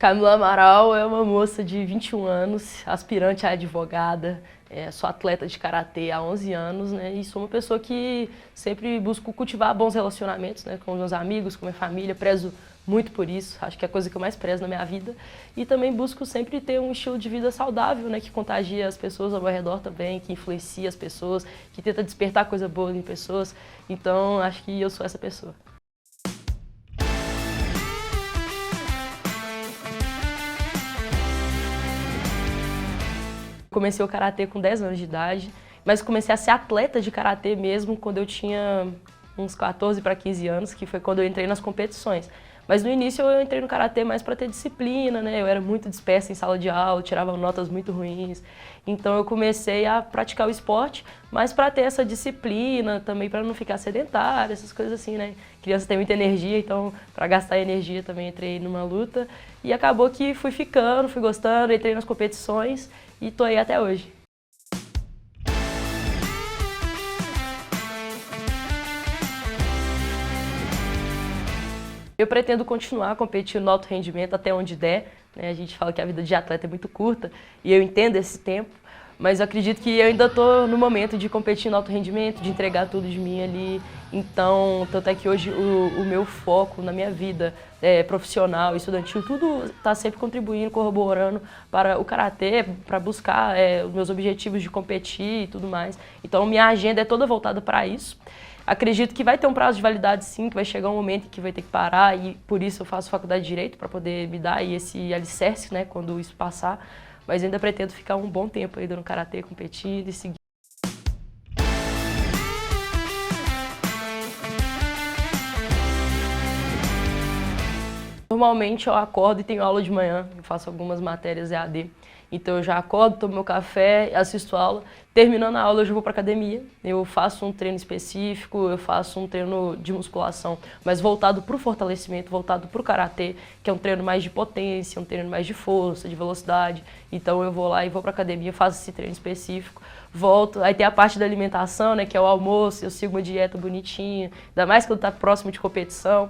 Camila Amaral é uma moça de 21 anos, aspirante a advogada, sou atleta de karatê há 11 anos, né, e sou uma pessoa que sempre busco cultivar bons relacionamentos, né, com os meus amigos, com a minha família, prezo muito por isso, acho que é a coisa que eu mais prezo na minha vida, e também busco sempre ter um estilo de vida saudável, né, que contagia as pessoas ao meu redor também, que influencia as pessoas, que tenta despertar coisa boa em pessoas, então acho que eu sou essa pessoa. Comecei o karatê com 10 anos de idade, mas comecei a ser atleta de karatê mesmo quando eu tinha uns 14 para 15 anos, que foi quando eu entrei nas competições. Mas no início eu entrei no karatê mais para ter disciplina, né? Eu era muito dispersa em sala de aula, tirava notas muito ruins. Então eu comecei a praticar o esporte, mas para ter essa disciplina, também para não ficar sedentária, essas coisas assim, né? Criança tem muita energia, então para gastar energia também entrei numa luta. E acabou que fui ficando, fui gostando, entrei nas competições e tô aí até hoje. Eu pretendo continuar competindo no alto rendimento até onde der, né? A gente fala que a vida de atleta é muito curta e eu entendo esse tempo, mas eu acredito que eu ainda estou no momento de competir no alto rendimento, de entregar tudo de mim ali. Então, tanto é que hoje o meu foco na minha vida profissional, estudantil, tudo está sempre contribuindo, corroborando para o karatê, para buscar os meus objetivos de competir e tudo mais. Então, minha agenda é toda voltada para isso. Acredito que vai ter um prazo de validade sim, que vai chegar um momento em que vai ter que parar e por isso eu faço faculdade de Direito para poder me dar esse alicerce, né, quando isso passar. Mas ainda pretendo ficar um bom tempo ainda no karatê, competindo e seguir. Normalmente eu acordo e tenho aula de manhã, eu faço algumas matérias EAD. Então eu já acordo, tomo meu café, assisto a aula. Terminando a aula eu já vou para academia. Eu faço um treino específico, eu faço um treino de musculação, mas voltado para o fortalecimento, voltado para o karatê, que é um treino mais de potência, um treino mais de força, de velocidade. Então eu vou lá e vou para academia, faço esse treino específico. Volto, aí tem a parte da alimentação, né, que é o almoço, eu sigo uma dieta bonitinha, ainda mais quando tá próximo de competição.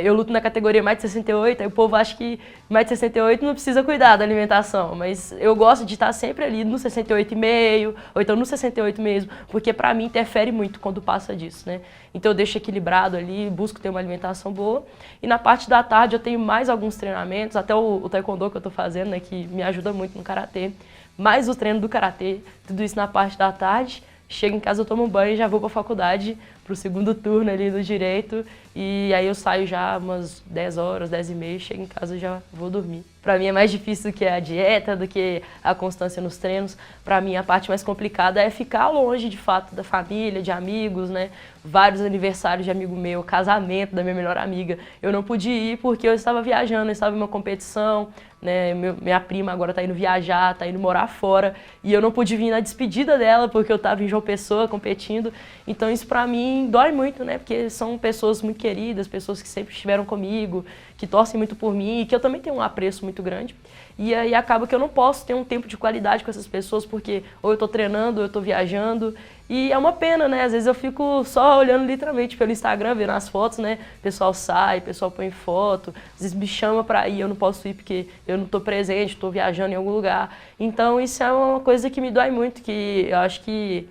Eu luto na categoria mais de 68, aí o povo acha que mais de 68 não precisa cuidar da alimentação, mas eu gosto de estar sempre ali no 68,5, ou então no 68 mesmo, porque pra mim interfere muito quando passa disso, né? Então eu deixo equilibrado ali, busco ter uma alimentação boa, e na parte da tarde eu tenho mais alguns treinamentos, até o taekwondo que eu tô fazendo, né, que me ajuda muito no karatê, mais o treino do karatê, tudo isso na parte da tarde. Chego em casa, eu tomo um banho e já vou para a faculdade, para o segundo turno ali do Direito. E aí eu saio já umas 10 horas, 10 e meia, chego em casa e já vou dormir. Para mim é mais difícil do que a dieta, do que a constância nos treinos. Para mim a parte mais complicada é ficar longe de fato da família, de amigos, né? Vários aniversários de amigo meu, casamento da minha melhor amiga. Eu não pude ir porque eu estava viajando, eu estava em uma competição, né? Minha prima agora está indo viajar, está indo morar fora. E eu não pude vir na despedida dela porque eu estava em João Pessoa competindo. Então isso para mim dói muito, né? Porque são pessoas muito queridas, pessoas que sempre estiveram comigo, que torcem muito por mim e que eu também tenho um apreço muito grande. E aí acaba que eu não posso ter um tempo de qualidade com essas pessoas porque ou eu estou treinando, ou eu estou viajando. E é uma pena, né? Às vezes eu fico só olhando literalmente pelo Instagram, vendo as fotos, né? O pessoal sai, o pessoal põe foto, às vezes me chama pra ir, eu não posso ir porque eu não tô presente, tô viajando em algum lugar. Então isso é uma coisa que me dói muito, que eu acho que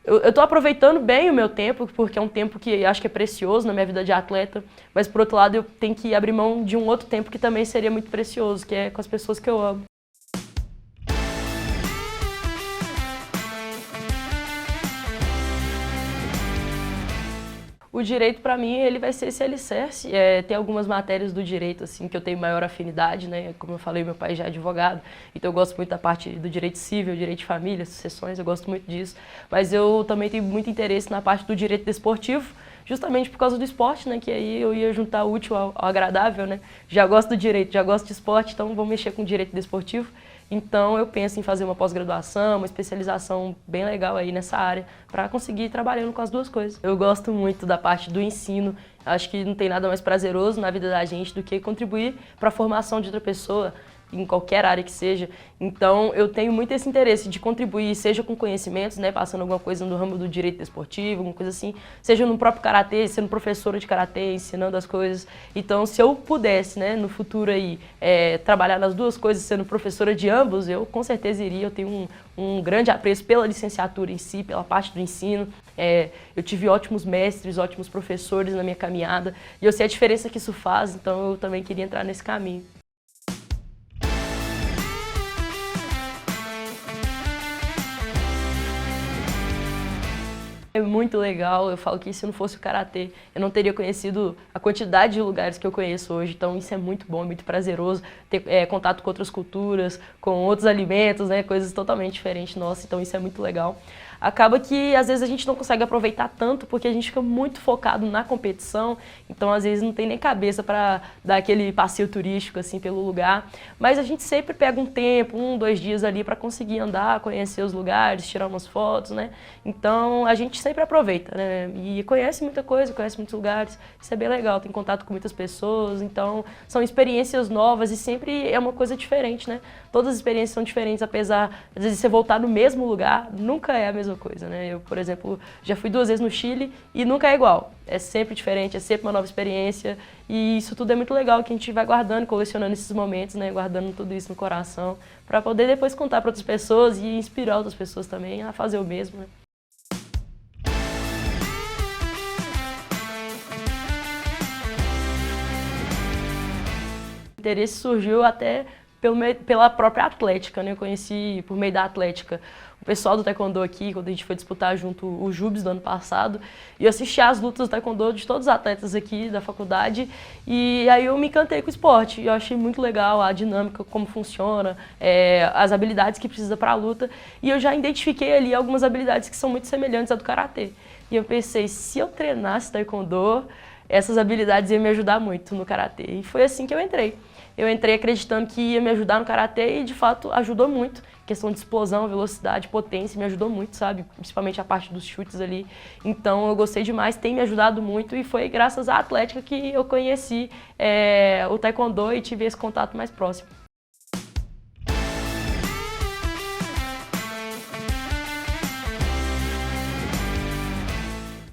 eu tô aproveitando bem o meu tempo, porque é um tempo que eu acho que é precioso na minha vida de atleta, mas por outro lado eu tenho que abrir mão de um outro tempo que também seria muito precioso, que é com as pessoas que eu amo. O direito, para mim, ele vai ser esse alicerce. Tem algumas matérias do direito assim que eu tenho maior afinidade, né? Como eu falei, meu pai já é advogado, então eu gosto muito da parte do direito civil, direito de família, sucessões, eu gosto muito disso. Mas eu também tenho muito interesse na parte do direito desportivo, justamente por causa do esporte, né? Que aí eu ia juntar o útil ao agradável, né? Já gosto do direito, já gosto de esporte, então vou mexer com o direito desportivo. Então eu penso em fazer uma pós-graduação, uma especialização bem legal aí nessa área, para conseguir ir trabalhando com as duas coisas. Eu gosto muito da parte do ensino, acho que não tem nada mais prazeroso na vida da gente do que contribuir para a formação de outra pessoa, em qualquer área que seja. Então, eu tenho muito esse interesse de contribuir, seja com conhecimentos, né, passando alguma coisa no ramo do direito desportivo, alguma coisa assim, seja no próprio karatê, sendo professora de karatê, ensinando as coisas. Então, se eu pudesse, né, no futuro aí, trabalhar nas duas coisas, sendo professora de ambos, eu com certeza iria. Eu tenho um grande apreço pela licenciatura em si, pela parte do ensino. Eu tive ótimos mestres, ótimos professores na minha caminhada, e eu sei a diferença que isso faz, então eu também queria entrar nesse caminho. É muito legal, eu falo que se não fosse o karatê, eu não teria conhecido a quantidade de lugares que eu conheço hoje, então isso é muito bom, é muito prazeroso, ter contato com outras culturas, com outros alimentos, né, coisas totalmente diferentes nossas, então isso é muito legal. Acaba que às vezes a gente não consegue aproveitar tanto porque a gente fica muito focado na competição, então às vezes não tem nem cabeça para dar aquele passeio turístico assim pelo lugar, mas a gente sempre pega um tempo, 2 dias ali para conseguir andar, conhecer os lugares, tirar umas fotos, né? Então a gente sempre aproveita, né? E conhece muita coisa, conhece muitos lugares, isso é bem legal, tem contato com muitas pessoas, então são experiências novas e sempre é uma coisa diferente, né? Todas as experiências são diferentes, apesar às vezes você voltar no mesmo lugar, nunca é a mesma coisa, né? Eu, por exemplo, já fui 2 vezes no Chile e nunca é igual. É sempre diferente, é sempre uma nova experiência e isso tudo é muito legal, que a gente vai guardando, colecionando esses momentos, né? Guardando tudo isso no coração para poder depois contar para outras pessoas e inspirar outras pessoas também a fazer o mesmo, né? O interesse surgiu até pela própria Atlética, né? Eu conheci por meio da Atlética o pessoal do Taekwondo aqui, quando a gente foi disputar junto o JUBES do ano passado, e eu assisti às lutas do Taekwondo de todos os atletas aqui da faculdade, e aí eu me encantei com o esporte, eu achei muito legal a dinâmica, como funciona, as habilidades que precisa para a luta, e eu já identifiquei ali algumas habilidades que são muito semelhantes à do Karatê. E eu pensei, se eu treinasse Taekwondo, essas habilidades iam me ajudar muito no Karatê, e foi assim que eu entrei. Eu entrei acreditando que ia me ajudar no karatê e, de fato, ajudou muito. Questão de explosão, velocidade, potência, me ajudou muito, sabe? Principalmente a parte dos chutes ali. Então, eu gostei demais, tem me ajudado muito e foi graças à Atlética que eu conheci o Taekwondo e tive esse contato mais próximo.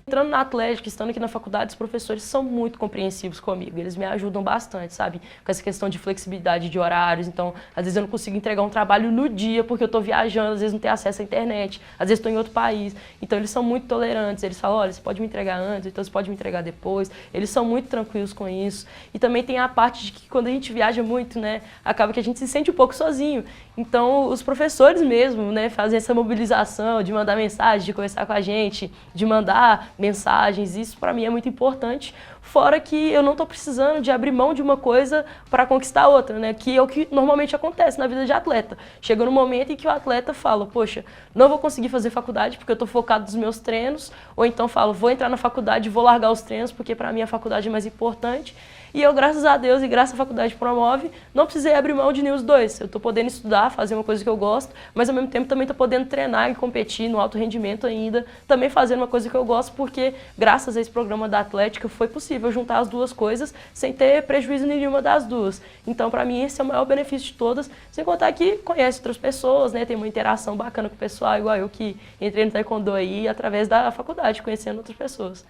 Entrando na Atlética, estando aqui na faculdade, os professores são muito compreensivos comigo, eles me ajudam bastante, sabe? Com essa questão de flexibilidade de horários, então, às vezes eu não consigo entregar um trabalho no dia porque eu estou viajando, às vezes não tenho acesso à internet, às vezes estou em outro país, então eles são muito tolerantes, eles falam, olha, você pode me entregar antes, então você pode me entregar depois, eles são muito tranquilos com isso. E também tem a parte de que quando a gente viaja muito, né, acaba que a gente se sente um pouco sozinho, então os professores mesmo, né, fazem essa mobilização de mandar mensagem, de conversar com a gente, de mandar mensagens, isso para mim é muito importante, fora que eu não estou precisando de abrir mão de uma coisa para conquistar outra, né? Que é o que normalmente acontece na vida de atleta. Chega no momento em que o atleta fala, poxa, não vou conseguir fazer faculdade porque eu estou focado nos meus treinos, ou então falo, vou entrar na faculdade e vou largar os treinos porque para mim a faculdade é mais importante. E eu, graças a Deus e graças à faculdade promove, não precisei abrir mão de nenhum dos dois. Eu estou podendo estudar, fazer uma coisa que eu gosto, mas ao mesmo tempo também estou podendo treinar e competir no alto rendimento ainda, também fazendo uma coisa que eu gosto, porque graças a esse programa da Atlética foi possível juntar as duas coisas sem ter prejuízo nenhuma das duas. Então, para mim, esse é o maior benefício de todas, sem contar que conhece outras pessoas, né, tem uma interação bacana com o pessoal, igual eu que entrei no Taekwondo aí através da faculdade, conhecendo outras pessoas.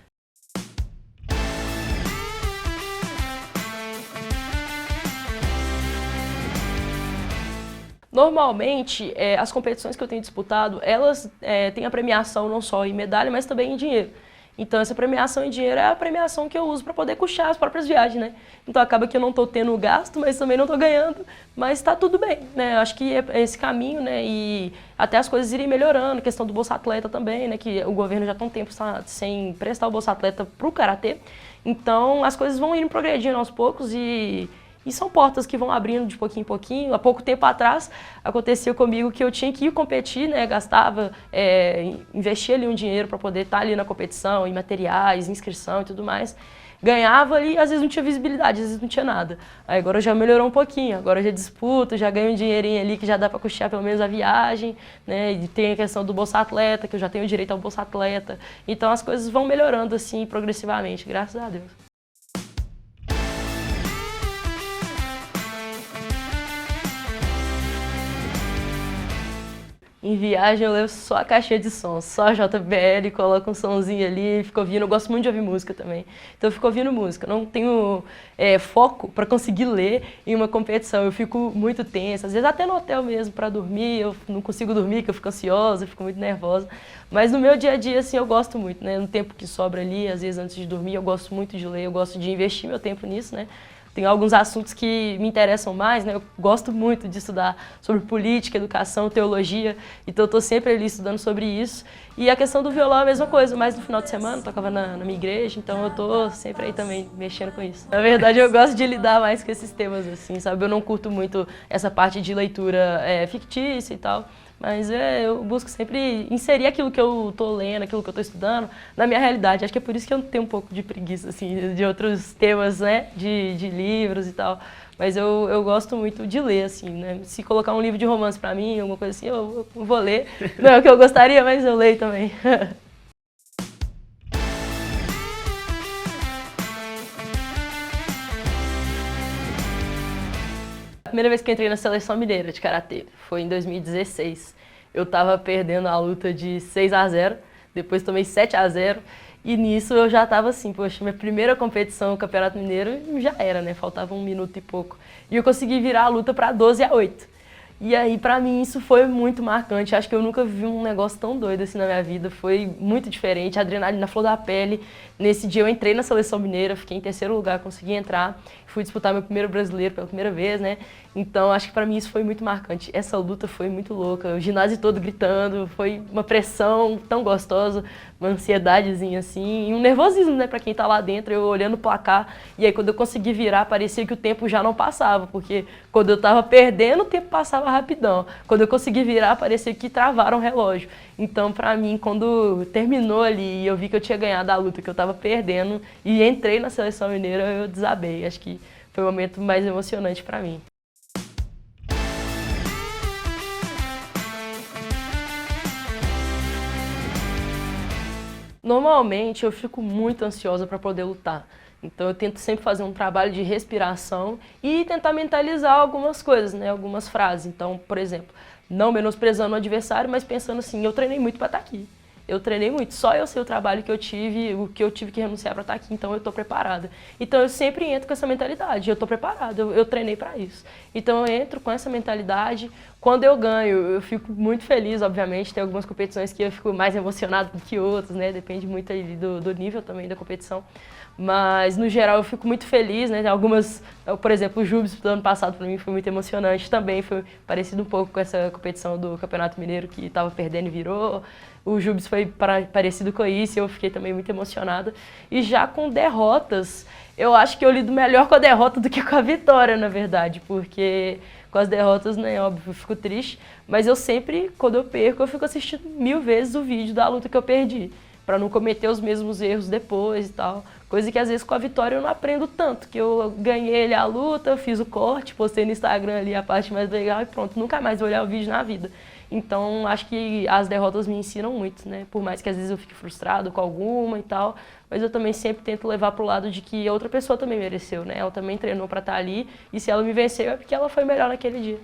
Normalmente, as competições que eu tenho disputado, elas têm a premiação não só em medalha, mas também em dinheiro. Então, essa premiação em dinheiro é a premiação que eu uso para poder custear as próprias viagens, né? Então, acaba que eu não estou tendo gasto, mas também não estou ganhando, mas está tudo bem, né? Acho que é esse caminho, né? E até as coisas irem melhorando, questão do Bolsa Atleta também, né? Que o governo já está um tempo sem prestar o Bolsa Atleta para o Karatê. Então, as coisas vão indo progredindo aos poucos e são portas que vão abrindo de pouquinho em pouquinho. Há pouco tempo atrás, aconteceu comigo que eu tinha que ir competir, né? Gastava, investia ali um dinheiro para poder estar ali na competição, em materiais, inscrição e tudo mais. Ganhava ali, às vezes não tinha visibilidade, às vezes não tinha nada. Aí agora já melhorou um pouquinho, agora já disputo, já ganho um dinheirinho ali que já dá para custear pelo menos a viagem, né? E tem a questão do Bolsa Atleta, que eu já tenho direito ao Bolsa Atleta. Então as coisas vão melhorando assim progressivamente, graças a Deus. Em viagem eu levo só a caixinha de som, só a JBL, coloco um sonzinho ali, fico ouvindo. Eu gosto muito de ouvir música também, então eu fico ouvindo música. Não tenho foco para conseguir ler em uma competição, eu fico muito tensa. Às vezes até no hotel mesmo, para dormir, eu não consigo dormir, que eu fico ansiosa, eu fico muito nervosa. Mas no meu dia a dia, assim, eu gosto muito, né? No tempo que sobra ali, às vezes antes de dormir, eu gosto muito de ler, eu gosto de investir meu tempo nisso, né? Tem alguns assuntos que me interessam mais, né? Eu gosto muito de estudar sobre política, educação, teologia, então eu estou sempre ali estudando sobre isso. E a questão do violão é a mesma coisa, mas no final de semana eu tocava na minha igreja, então eu estou sempre aí também mexendo com isso. Na verdade, eu gosto de lidar mais com esses temas, assim, sabe? Eu não curto muito essa parte de leitura fictícia e tal. Mas eu busco sempre inserir aquilo que eu tô lendo, aquilo que eu tô estudando, na minha realidade. Acho que é por isso que eu tenho um pouco de preguiça, assim, de outros temas, né, de livros e tal. Mas eu gosto muito de ler, assim, né. Se colocar um livro de romance pra mim, alguma coisa assim, eu vou ler. Não é o que eu gostaria, mas eu leio também. A primeira vez que eu entrei na seleção mineira de karatê foi em 2016. Eu estava perdendo a luta de 6-0, depois tomei 7-0 e nisso eu já estava assim, poxa, minha primeira competição no Campeonato Mineiro já era, né? Faltava 1 minuto e pouco. E eu consegui virar a luta para 12-8. E aí, pra mim, isso foi muito marcante. Acho que eu nunca vi um negócio tão doido assim na minha vida. Foi muito diferente, a adrenalina na flor da pele. Nesse dia eu entrei na seleção mineira, fiquei em terceiro lugar, consegui entrar. Fui disputar meu primeiro brasileiro pela primeira vez, né? Então, acho que pra mim isso foi muito marcante. Essa luta foi muito louca, o ginásio todo gritando, foi uma pressão tão gostosa, uma ansiedadezinha assim, e um nervosismo, né, pra quem tá lá dentro, eu olhando o placar. E aí, quando eu consegui virar, parecia que o tempo já não passava, porque quando eu tava perdendo, o tempo passava rapidão. Quando eu consegui virar, parecia que travaram o relógio. Então, pra mim, quando terminou ali e eu vi que eu tinha ganhado a luta, que eu tava perdendo, e entrei na seleção mineira, eu desabei. Acho que foi o momento mais emocionante pra mim. Normalmente eu fico muito ansiosa para poder lutar. Então eu tento sempre fazer um trabalho de respiração e tentar mentalizar algumas coisas, né? Algumas frases. Então, por exemplo, não menosprezando o adversário, mas pensando assim, eu treinei muito para estar aqui. Eu treinei muito, só eu sei o trabalho que eu tive, o que eu tive que renunciar para estar aqui, então eu estou preparada. Então eu sempre entro com essa mentalidade, eu estou preparada, eu treinei para isso. Então eu entro com essa mentalidade, quando eu ganho, eu fico muito feliz, obviamente, tem algumas competições que eu fico mais emocionado do que outras, né? Depende muito aí do nível também da competição. Mas, no geral, eu fico muito feliz, né? Algumas, por exemplo, o Jubes do ano passado para mim foi muito emocionante também, foi parecido um pouco com essa competição do Campeonato Mineiro que estava perdendo e virou. O Jubes foi parecido com isso e eu fiquei também muito emocionada. E já com derrotas, eu acho que eu lido melhor com a derrota do que com a vitória, na verdade, porque com as derrotas, né, óbvio, eu fico triste, mas eu sempre, quando eu perco, eu fico assistindo 1000 vezes o vídeo da luta que eu perdi, para não cometer os mesmos erros depois e tal. Coisa que às vezes com a vitória eu não aprendo tanto, que eu ganhei ali a luta, fiz o corte, postei no Instagram ali a parte mais legal e pronto, nunca mais vou olhar o vídeo na vida. Então acho que as derrotas me ensinam muito, né? Por mais que às vezes eu fique frustrado com alguma e tal, mas eu também sempre tento levar pro lado de que outra pessoa também mereceu, né? Ela também treinou para estar ali e se ela me venceu é porque ela foi melhor naquele dia.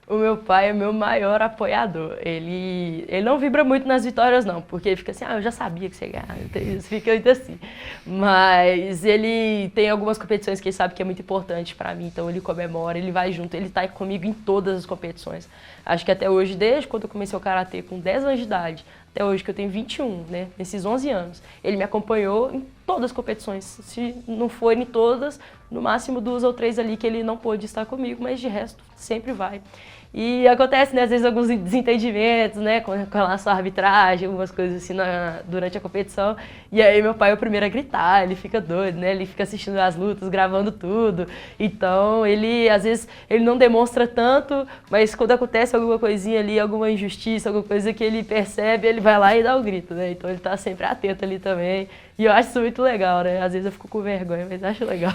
O meu pai é meu maior apoiador. Ele não vibra muito nas vitórias, não, porque ele fica assim, eu já sabia que você ia ganhar, fica muito assim. Mas ele tem algumas competições que ele sabe que é muito importante pra mim, então ele comemora, ele vai junto, ele tá comigo em todas as competições. Acho que até hoje, desde quando eu comecei o Karatê com 10 anos de idade, até hoje que eu tenho 21, né, nesses 11 anos, ele me acompanhou em todas as competições. Se não for em todas, no máximo 2 ou 3 ali que ele não pôde estar comigo, mas de resto sempre vai. E acontece, né, às vezes alguns desentendimentos, né, com relação à arbitragem, algumas coisas assim durante a competição. E aí meu pai é o primeiro a gritar, ele fica doido, né, ele fica assistindo as lutas, gravando tudo. Então ele, às vezes, ele não demonstra tanto, mas quando acontece alguma coisinha ali, alguma injustiça, alguma coisa que ele percebe, ele vai lá e dá o grito, né. Então ele tá sempre atento ali também. E eu acho isso muito legal, né, às vezes eu fico com vergonha, mas acho legal.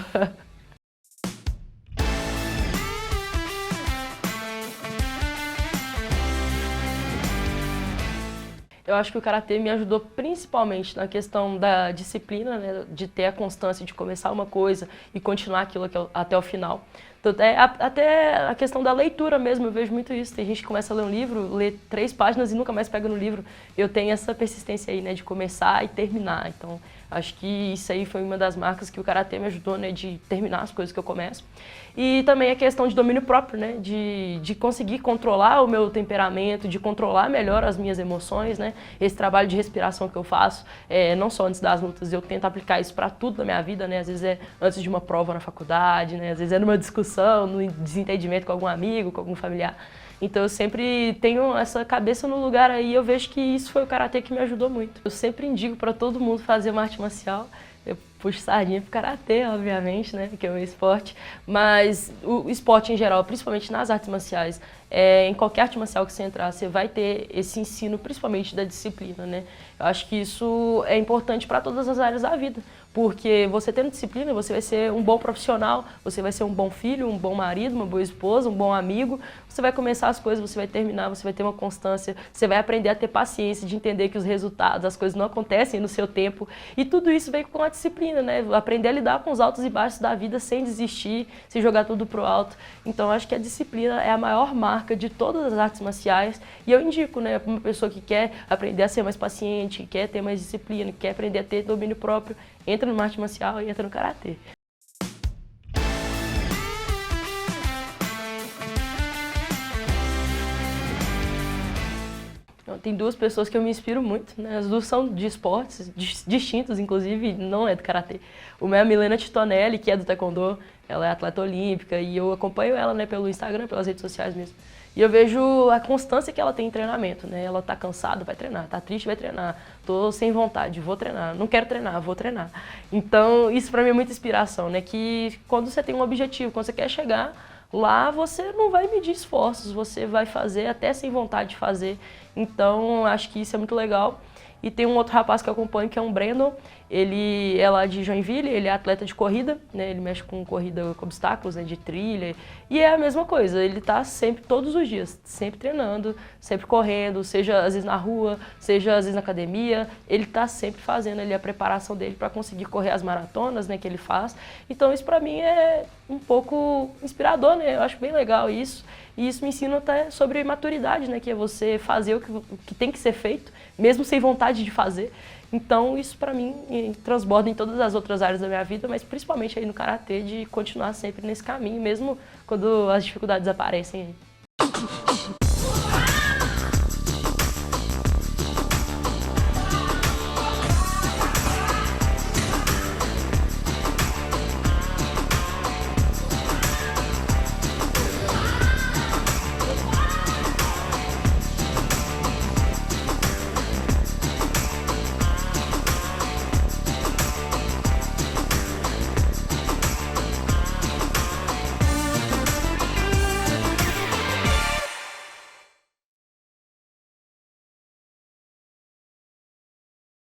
Eu acho que o karatê me ajudou principalmente na questão da disciplina, né, de ter a constância de começar uma coisa e continuar aquilo até o final. Então, até a questão da leitura mesmo, eu vejo muito isso. Tem gente que começa a ler um livro, lê 3 páginas e nunca mais pega no livro. Eu tenho essa persistência aí, né, de começar e terminar. Então, acho que isso aí foi uma das marcas que o karatê me ajudou, né, de terminar as coisas que eu começo. E também a questão de domínio próprio, né, de conseguir controlar o meu temperamento, de controlar melhor as minhas emoções, né. Esse trabalho de respiração que eu faço, não só antes das lutas, eu tento aplicar isso para tudo na minha vida, né. Às vezes é antes de uma prova na faculdade, né, às vezes é numa discussão, no desentendimento com algum amigo, com algum familiar. Então eu sempre tenho essa cabeça no lugar aí, eu vejo que isso foi o karatê que me ajudou muito. Eu sempre indico para todo mundo fazer uma arte marcial. Eu puxo sardinha pro karatê, obviamente, né, que é o meu esporte, mas o esporte em geral, principalmente nas artes marciais, em qualquer arte marcial que você entrar, você vai ter esse ensino, principalmente da disciplina, né. Eu acho que isso é importante para todas as áreas da vida, porque você tendo disciplina, você vai ser um bom profissional, você vai ser um bom filho, um bom marido, uma boa esposa, um bom amigo, você vai começar as coisas, você vai terminar, você vai ter uma constância, você vai aprender a ter paciência, de entender que os resultados, as coisas não acontecem no seu tempo, e tudo isso vem com a disciplina, né? Aprender a lidar com os altos e baixos da vida sem desistir, sem jogar tudo pro alto. Então acho que a disciplina é a maior marca de todas as artes marciais, e eu indico, né, para uma pessoa que quer aprender a ser mais paciente, que quer ter mais disciplina, que quer aprender a ter domínio próprio, entra numa arte marcial e entra no karatê. Tem 2 pessoas que eu me inspiro muito, né? As 2 são de esportes distintos, inclusive não é do karatê. Uma é a Milena Titonelli, que é do taekwondo, ela é atleta olímpica e eu acompanho ela, né, pelo Instagram, pelas redes sociais mesmo. E eu vejo a constância que ela tem em treinamento, né? Ela tá cansada, vai treinar, tá triste, vai treinar, tô sem vontade, vou treinar, não quero treinar, vou treinar. Então isso pra mim é muita inspiração, né? Que quando você tem um objetivo, quando você quer chegar lá, você não vai medir esforços, você vai fazer até sem vontade de fazer. Então, acho que isso é muito legal. E tem um outro rapaz que eu acompanho, que é um Brandon. Ele é lá de Joinville, ele é atleta de corrida, né? Ele mexe com corrida com obstáculos, né? De trilha. E é a mesma coisa, ele tá sempre, todos os dias, sempre treinando, sempre correndo, seja às vezes na rua, seja às vezes na academia. Ele tá sempre fazendo ali a preparação dele para conseguir correr as maratonas, né? Que ele faz. Então isso para mim é um pouco inspirador, né? Eu acho bem legal isso. E isso me ensina até sobre maturidade, né? Que é você fazer o que tem que ser feito, mesmo sem vontade de fazer. Então isso para mim transborda em todas as outras áreas da minha vida, mas principalmente aí no karatê, de continuar sempre nesse caminho, mesmo quando as dificuldades aparecem aí.